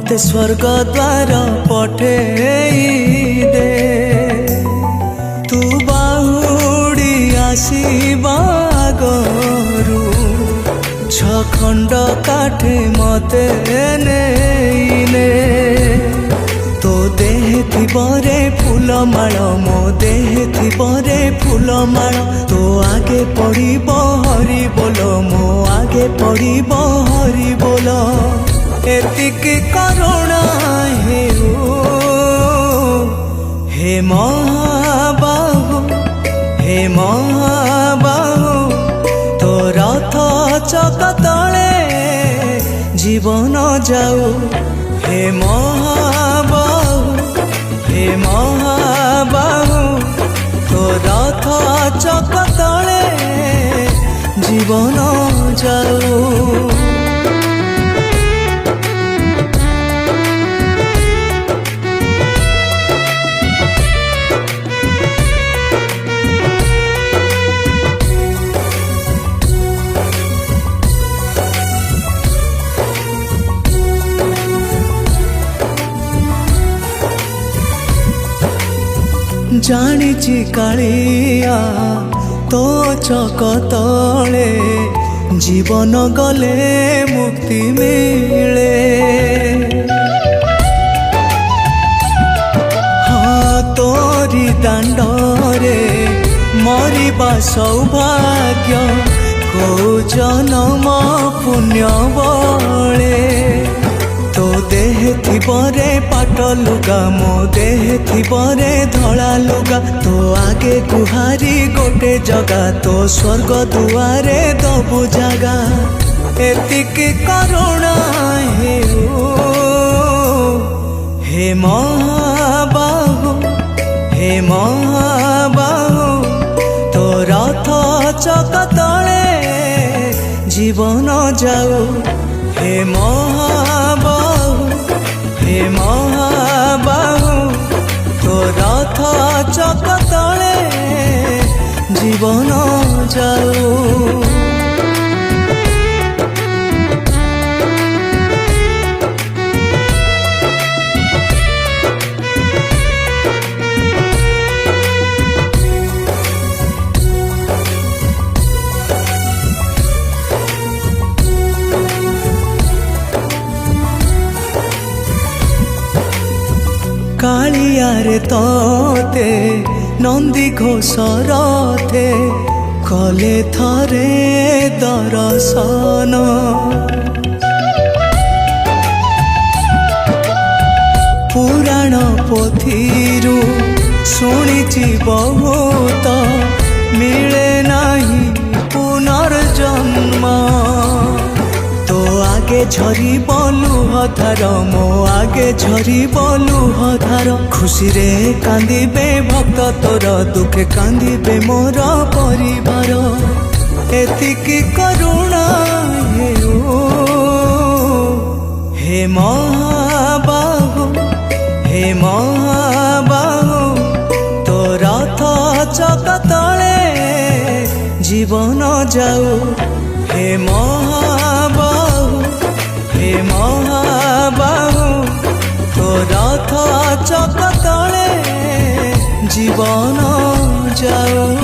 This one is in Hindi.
मते स्वर्ग द्वार पठेई दे तू बाहुड़ी आसीबा गरु छखंड काठे मते नेइले तो देह थिबरे फूलमाल मो देह थिबरे फूलमाल तो आगे पड़िब हरि बोल मो आगे पड़िब हरि बोल एतिकी करुणा हे महाबाहु हे महाबाहु तो रथ चक तले जीवन जाऊ हे महाबाहु हे महाबाहु तो रथ चक तले जीवन जाऊ। जानिछि कालिया तो चक तले जीवन गले मुक्ति मिले हाँ तोरी दांडरे मरिबा सौभाग्य को जन्म पुण्य बले तो देह थिबरे पाट लुगा मो देह थिबरे धड़ा लुगा तो आगे गुहारी गोटे जगा तो स्वर्ग दुआरे दबु जागा एतिकी करुणा हे महाबाहु हे महाबाहु तो रथ चक तले जीवन जाऊ हे महाबाहु हे महाबाहु तो रथ चक तले जीवन जाऊ। कालियारे तोते नंदी घोषरथे कले थरे दर्शन पुराण पोथीरु शुणिछि बहुत मिले नाही पुनर्जन्म तो आगे झरी लुह धार मो आगे झरी लुह धार खुशी रे कांदिबे भक्त तोर दुखे कांदिबे मोर परिवार एतिकी करुणा हे महाबाहु हे महाबाहु तो रथ चक तले जीवन जाऊ हे महाबाहु हे महाबाहु तो रथ चक तले जीवन जाऊ।